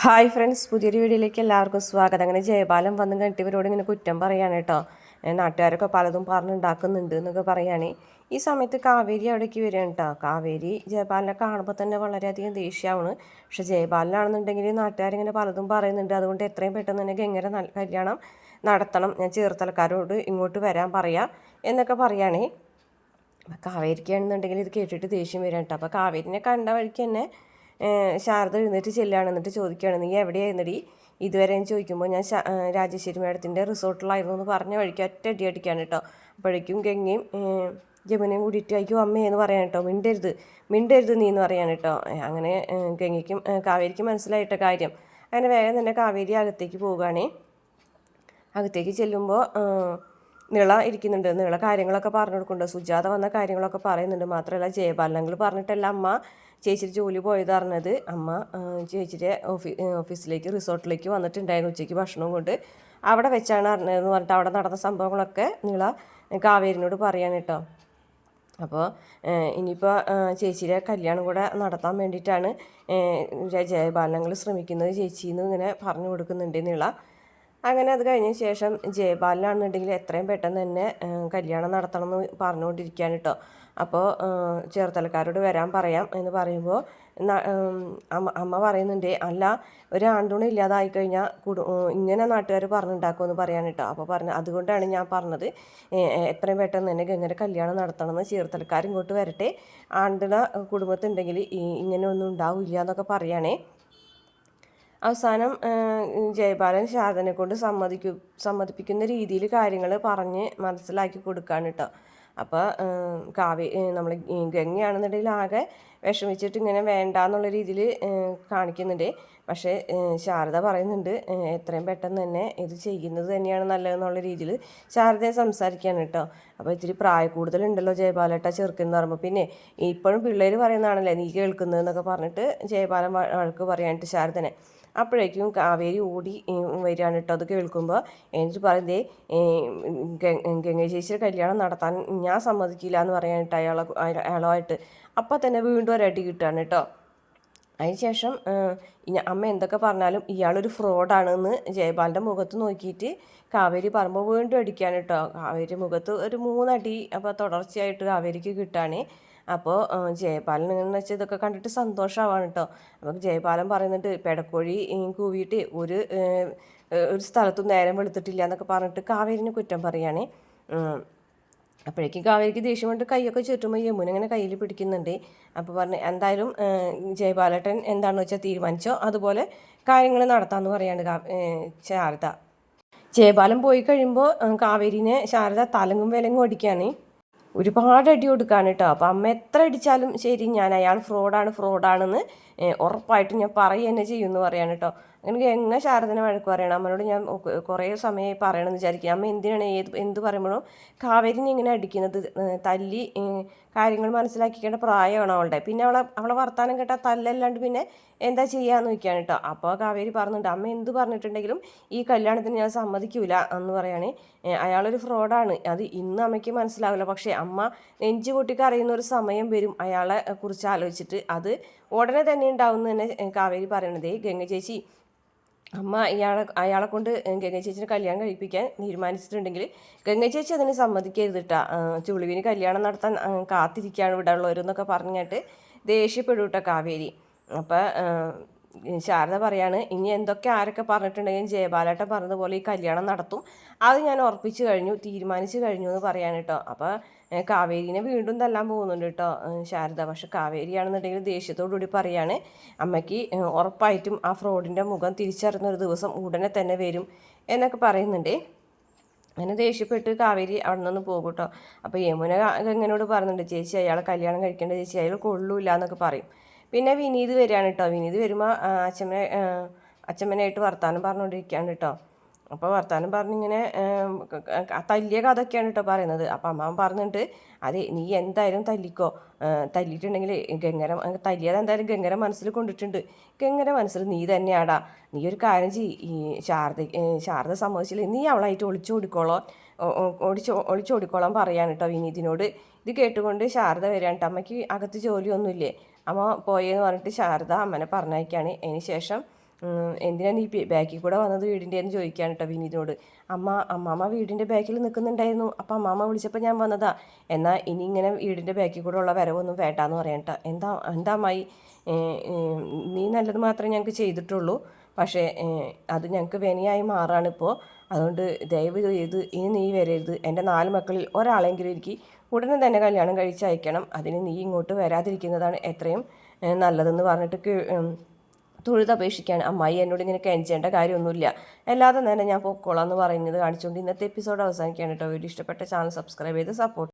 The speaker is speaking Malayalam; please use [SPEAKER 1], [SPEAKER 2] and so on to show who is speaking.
[SPEAKER 1] ഹായ് ഫ്രണ്ട്സ്, പുതിയൊരു വീഡിയോയിലേക്ക് എല്ലാവർക്കും സ്വാഗതം. അങ്ങനെ ജയപാലം വന്നു കഴിഞ്ഞിട്ട് ഇവരോട് ഇങ്ങനെ കുറ്റം പറയാണ് കേട്ടോ. നാട്ടുകാരൊക്കെ പലതും പറഞ്ഞുണ്ടാക്കുന്നുണ്ട് എന്നൊക്കെ പറയുകയാണ്. ഈ സമയത്ത് കാവേരി അവിടേക്ക് വരികയാണ് കേട്ടോ. കാവേരി ജയപാലിനെ കാണുമ്പോൾ തന്നെ വളരെയധികം ദേഷ്യമാണ്. പക്ഷേ ജയപാലനാണെന്നുണ്ടെങ്കിൽ നാട്ടുകാരിങ്ങനെ പലതും പറയുന്നുണ്ട്. അതുകൊണ്ട് എത്രയും പെട്ടെന്ന് തന്നെ ഗംഗര കല്യാണം നടത്തണം, ഞാൻ ചേർത്തലക്കാരോട് ഇങ്ങോട്ട് വരാൻ പറയാം എന്നൊക്കെ പറയുകയാണേ. കാവേരിക്കാണെന്നുണ്ടെങ്കിൽ ഇത് കേട്ടിട്ട് ദേഷ്യം വരാൻ കേട്ടോ. അപ്പോൾ കാവേരിനെ കണ്ട വഴിക്ക് തന്നെ ശാരദ എഴുന്നേറ്റ് ചെല്ലുകയാണ്. എന്നിട്ട് ചോദിക്കുകയാണ്, നീ എവിടെയായിരുന്നടി ഇതുവരെ എന്ന് ചോദിക്കുമ്പോൾ ഞാൻ രാജേശ്വരി മേഡത്തിൻ്റെ റിസോർട്ടിലായിരുന്നു എന്ന് പറഞ്ഞ വഴിക്ക് ഒറ്റ അടി അടിക്കാണ് കേട്ടോ. അപ്പോഴേക്കും ഗംഗയും ജമുനയും കൂടിയിട്ട് അയ്യോ അമ്മയെന്ന് പറയാൻ കേട്ടോ. മിണ്ടരുത് നീ എന്ന് പറയാൻ കേട്ടോ. അങ്ങനെ ഗംഗയ്ക്കും കാവേരിക്കും മനസ്സിലായിട്ട കാര്യം. അങ്ങനെ വേഗം തന്നെ കാവേരി അകത്തേക്ക് പോവുകയാണേ. അകത്തേക്ക് ചെല്ലുമ്പോൾ നീള ഇരിക്കുന്നുണ്ട്. നീള കാര്യങ്ങളൊക്കെ പറഞ്ഞു കൊടുക്കുന്നുണ്ട്. സുജാത വന്ന കാര്യങ്ങളൊക്കെ പറയുന്നുണ്ട്. മാത്രമല്ല ജയപാലനങ്ങൾ പറഞ്ഞിട്ടല്ല അമ്മ ചേച്ചിയുടെ ജോലി പോയതറിഞ്ഞത്. അമ്മ ചേച്ചിയുടെ ഓഫീസിലേക്ക് റിസോർട്ടിലേക്ക് വന്നിട്ടുണ്ടായിരുന്നു ഉച്ചയ്ക്ക് ഭക്ഷണവും കൊണ്ട്. അവിടെ വെച്ചാണ് അറിഞ്ഞതെന്ന് പറഞ്ഞിട്ട് അവിടെ നടന്ന സംഭവങ്ങളൊക്കെ നീള കാവേരിനോട് പറയാൻ കേട്ടോ. അപ്പോൾ ഇനിയിപ്പോൾ ചേച്ചിയുടെ കല്യാണം കൂടെ നടത്താൻ വേണ്ടിയിട്ടാണ് ജയപാലനങ്ങൾ ശ്രമിക്കുന്നത് ചേച്ചിന്ന് ഇങ്ങനെ പറഞ്ഞു കൊടുക്കുന്നുണ്ട് നീള. അങ്ങനെ അത് കഴിഞ്ഞ ശേഷം ജയപാലനാണെന്നുണ്ടെങ്കിൽ എത്രയും പെട്ടെന്ന് തന്നെ കല്യാണം നടത്തണം എന്ന് പറഞ്ഞുകൊണ്ടിരിക്കുകയാണ് കേട്ടോ. അപ്പോൾ ചേർത്തലക്കാരോട് വരാൻ പറയാം എന്ന് പറയുമ്പോൾ അമ്മ പറയുന്നുണ്ട്, അല്ല ഒരു ആണ്ടൂണ് ഇല്ലാതായി കഴിഞ്ഞാൽ ഇങ്ങനെ നാട്ടുകാർ പറഞ്ഞുണ്ടാക്കുമെന്ന് പറയാൻ കേട്ടോ. അപ്പോൾ അതുകൊണ്ടാണ് ഞാൻ പറഞ്ഞത് എത്രയും പെട്ടെന്ന് തന്നെ ഗംഗയുടെ കല്യാണം നടത്തണമെന്ന്. ചേർത്തലക്കാർ ഇങ്ങോട്ട് വരട്ടെ, ആണ്ടുള്ള കുടുംബത്തുണ്ടെങ്കിൽ ഇങ്ങനെ ഒന്നും ഉണ്ടാവില്ല എന്നൊക്കെ പറയുകയാണേ. അവസാനം ജയപാലൻ ശാരദനെ കൊണ്ട് സമ്മതിപ്പിക്കുന്ന രീതിയിൽ കാര്യങ്ങൾ പറഞ്ഞ് മനസ്സിലാക്കി കൊടുക്കുകയാണ് കേട്ടോ. അപ്പോൾ നമ്മൾ ഗംഗയാണെന്നുണ്ടെങ്കിൽ ആകെ വിഷമിച്ചിട്ട് ഇങ്ങനെ വേണ്ട എന്നുള്ള രീതിയിൽ കാണിക്കുന്നുണ്ട്. പക്ഷേ ശാരദ പറയുന്നുണ്ട് എത്രയും പെട്ടെന്ന് തന്നെ ഇത് ചെയ്യുന്നത് തന്നെയാണ് നല്ലതെന്നുള്ള രീതിയിൽ ശാരദയെ സംസാരിക്കുകയാണ് കേട്ടോ. അപ്പോൾ ഇത്തിരി കൂടുതലുണ്ടല്ലോ ജയപാലേട്ട ചെറുക്കെന്ന് പറയുമ്പോൾ, പിന്നെ ഇപ്പോഴും പിള്ളേർ പറയുന്നതാണല്ലേ നീ കേൾക്കുന്നതെന്നൊക്കെ പറഞ്ഞിട്ട് ജയപാലൻ വഴക്ക് പറയാനായിട്ട് ശാരദനെ. അപ്പോഴേക്കും കാവേരി ഓടി വരികയാണ് കേട്ടോ. അത് കേൾക്കുമ്പോൾ എന്നിട്ട് പറയുന്നേ ഗംഗ ചേച്ചിയുടെ കല്യാണം നടത്താൻ ഞാൻ സമ്മതിക്കില്ല എന്ന് പറയാനായിട്ട് അയാളുമായിട്ട്. അപ്പം തന്നെ വീണ്ടും ഒരടി കിട്ടുകയാണ് കേട്ടോ. അതിനുശേഷം അമ്മ എന്തൊക്കെ പറഞ്ഞാലും ഇയാളൊരു ഫ്രോഡാണെന്ന് ജയപാലിൻ്റെ മുഖത്ത് നോക്കിയിട്ട് കാവേരി പറയുമ്പോൾ വീണ്ടും അടിക്കുകയാണ് കേട്ടോ. കാവേരി മുഖത്ത് ഒരു 3 അടി അപ്പോൾ തുടർച്ചയായിട്ട് കാവേരിക്ക് കിട്ടുകയാണ്. അപ്പോൾ ജയപാലൻ എന്ന് വെച്ചാൽ ഇതൊക്കെ കണ്ടിട്ട് സന്തോഷമാവാണ് കേട്ടോ. അപ്പോൾ ജയപാലൻ പറയുന്നുണ്ട് പെടക്കോഴി കൂവിയിട്ട് ഒരു സ്ഥലത്തും നേരം വെളുത്തിട്ടില്ല എന്നൊക്കെ പറഞ്ഞിട്ട് കാവേരിനെ കുറ്റം പറയുകയാണ്. അപ്പോഴേക്കും കാവേരിക്ക് ദേഷ്യം കൊണ്ട് കൈയൊക്കെ ചുറ്റുമ്പോൾ യമുന ഇങ്ങനെ കയ്യിൽ പിടിക്കുന്നുണ്ട്. അപ്പോൾ പറഞ്ഞ് എന്തായാലും ജയപാലേട്ടൻ എന്താണെന്ന് വെച്ചാൽ തീരുമാനിച്ചോ അതുപോലെ കാര്യങ്ങൾ നടത്താമെന്ന് പറയാണ്ട് ശാരദ. ജയപാലൻ പോയി കഴിയുമ്പോൾ കാവേരിനെ ശാരദ തലങ്ങും വിലങ്ങും അടിക്കുകയാണ്. ഒരുപാട് അടി കൊടുക്കുകയാണ് കേട്ടോ. അപ്പോൾ അമ്മ എത്ര അടിച്ചാലും ശരി ഞാൻ അയാൾ ഫ്രോഡാണെന്ന് ഉറപ്പായിട്ടും ഞാൻ പറയുക തന്നെ ചെയ്യുമെന്ന് പറയാണ് കേട്ടോ. അങ്ങനെ എങ്ങനെ ശാരദനെ വഴക്ക് പറയണം. അമ്മനോട് ഞാൻ കുറേ സമയമായി പറയണമെന്ന് വിചാരിക്കുക. അമ്മ എന്തിനാണ് എന്ത് പറയുമ്പോഴും കാവേരിനെ ഇങ്ങനെ അടിക്കുന്നത്? തല്ലി കാര്യങ്ങൾ മനസ്സിലാക്കിക്കേണ്ട പ്രായമാണ് അവളുടെ. പിന്നെ അവളെ വർത്താനം കേട്ടാൽ തല്ലല്ലാണ്ട് പിന്നെ എന്താ ചെയ്യാന്ന് നോക്കിയാണ് കേട്ടോ. അപ്പോൾ കാവേരി പറഞ്ഞിട്ടുണ്ട് അമ്മ എന്ത് പറഞ്ഞിട്ടുണ്ടെങ്കിലും ഈ കല്യാണത്തിന് ഞാൻ സമ്മതിക്കൂല എന്ന് പറയാണ്. അയാളൊരു ഫ്രോഡാണ്, അത് ഇന്ന് അമ്മയ്ക്ക് മനസ്സിലാവില്ല. പക്ഷേ അമ്മ നെഞ്ചു പൊട്ടിക്ക് അറിയുന്ന ഒരു സമയം വരും അയാളെ കുറിച്ച് ആലോചിച്ചിട്ട്, അത് ഉടനെ തന്നെ ഉണ്ടാവും തന്നെ കാവേരി പറയണത്. ഗംഗ ചേച്ചി അമ്മ അയാളെ കൊണ്ട് ഗംഗ ചേച്ചിനെ കല്യാണം കഴിപ്പിക്കാൻ തീരുമാനിച്ചിട്ടുണ്ടെങ്കിൽ ഗംഗ ചേച്ചി അതിന് സമ്മതിക്കരുത് കേട്ടാ. ചുളിവിന് കല്യാണം നടത്താൻ കാത്തിരിക്കുകയാണ് ഇവിടെ ഉള്ളവരെന്നൊക്കെ പറഞ്ഞിട്ട് ദേഷ്യപ്പെടും കേട്ടോ കാവേരി. അപ്പം ശാരദ പറയാണ് ഇനി എന്തൊക്കെ ആരൊക്കെ പറഞ്ഞിട്ടുണ്ടെങ്കിലും ജയപാലേട്ടൻ പറഞ്ഞതുപോലെ ഈ കല്യാണം നടത്തും, അത് ഞാൻ ഉറപ്പിച്ചു കഴിഞ്ഞു, തീരുമാനിച്ചു കഴിഞ്ഞു എന്ന് പറയാൻ കേട്ടോ. അപ്പോൾ കാവേരിനെ വീണ്ടും തല്ലാൻ പോകുന്നുണ്ട് കേട്ടോ ശാരദ. പക്ഷെ കാവേരിയാണെന്നുണ്ടെങ്കിൽ ദേഷ്യത്തോടുകൂടി പറയാണ് അമ്മയ്ക്ക് ഉറപ്പായിട്ടും ആ ഫ്രോഡിൻ്റെ മുഖം തിരിച്ചറിഞ്ഞൊരു ദിവസം ഉടനെ തന്നെ വരും എന്നൊക്കെ പറയുന്നുണ്ട്. അങ്ങനെ ദേഷ്യപ്പെട്ട് കാവേരി അവിടെ നിന്ന് പോകും കേട്ടോ. അപ്പോൾ യമുന ഗംഗനോട് പറയുന്നുണ്ട് ചേച്ചി അയാളെ കല്യാണം കഴിക്കേണ്ട ചേച്ചി, അയാൾ കൊള്ളൂല്ല എന്നൊക്കെ പറയും. പിന്നെ വിനീത് വരികയാണ് കേട്ടോ. വിനീത് വരുമ്പോൾ അച്ഛമ്മനായിട്ട് വർത്താനം പറഞ്ഞുകൊണ്ടിരിക്കുകയാണ് കേട്ടോ. അപ്പോൾ വർത്താനം പറഞ്ഞിങ്ങനെ തല്ലിയ കഥയൊക്കെയാണ് കേട്ടോ പറയുന്നത്. അപ്പം അമ്മാവൻ പറഞ്ഞിട്ട് അതെ നീ എന്തായാലും തല്ലിക്കോ, തല്ലിയിട്ടുണ്ടെങ്കിൽ തല്ലിയത് എന്തായാലും ഗംഗര മനസ്സിൽ കൊണ്ടിട്ടുണ്ട്, ഗംഗര മനസ്സിൽ നീ തന്നെയാടാ, നീ ഒരു കാര്യം ഈ ശാരദ സമ്മതിച്ചില്ലേ നീ അവളായിട്ട് ഒളിച്ചോടിക്കോളാൻ പറയാൻ കേട്ടോ വിനീതിനോട്. ഇത് കേട്ടുകൊണ്ട് ശാരദ വരാനിട്ട് അമ്മയ്ക്ക് അകത്ത് ജോലിയൊന്നുമില്ലേ, അമ്മ പോയെന്ന് പറഞ്ഞിട്ട് ശാരദ അമ്മനെ പറഞ്ഞയക്കുകയാണ്. അതിന് ശേഷം എന്തിനാ നീ ബാക്കിൽ കൂടെ വന്നത് വീടിൻ്റെ എന്ന് ചോദിക്കാൻ കേട്ടോ വിനീതിനോട്. അമ്മാമ്മ വീടിൻ്റെ ബാക്കിൽ നിൽക്കുന്നുണ്ടായിരുന്നു, അപ്പം അമ്മാമ്മ വിളിച്ചപ്പോൾ ഞാൻ വന്നതാ. എന്നാൽ ഇനി ഇങ്ങനെ വീടിൻ്റെ ബാക്കിൽ കൂടെ ഉള്ള വരവൊന്നും വേണ്ടാന്ന് പറയാം കേട്ടോ. എന്താ അമ്മായി, നീ നല്ലത് മാത്രമേ ഞങ്ങൾക്ക് ചെയ്തിട്ടുള്ളൂ, പക്ഷേ അത് ഞങ്ങൾക്ക് വിനയായി മാറാണിപ്പോൾ. അതുകൊണ്ട് ദയവ് ചെയ്ത് ഇനി നീ വരരുത്. എൻ്റെ 4 മക്കളിൽ ഒരാളെങ്കിലും എനിക്ക് ഉടനെ തന്നെ കല്യാണം കഴിച്ചയക്കണം. അതിന് നീ ഇങ്ങോട്ട് വരാതിരിക്കുന്നതാണ് എത്രയും നല്ലതെന്ന് പറഞ്ഞിട്ട് തൊഴുതപേക്ഷിക്കുകയാണ്. അമ്മായി എന്നോട് ഇങ്ങനെ കെഞ്ചേണ്ട കാര്യമൊന്നുമില്ല, അല്ലാതെ തന്നെ ഞാൻ പൊക്കോളാം എന്ന് പറയുന്നത് കാണിച്ചുകൊണ്ട് ഇന്നത്തെ എപ്പിസോഡ് അവസാനിക്കുകയാണ് കേട്ടോ. വീഡിയോ ഇഷ്ടപ്പെട്ട ചാനൽ സബ്സ്ക്രൈബ് ചെയ്ത് സപ്പോർട്ട്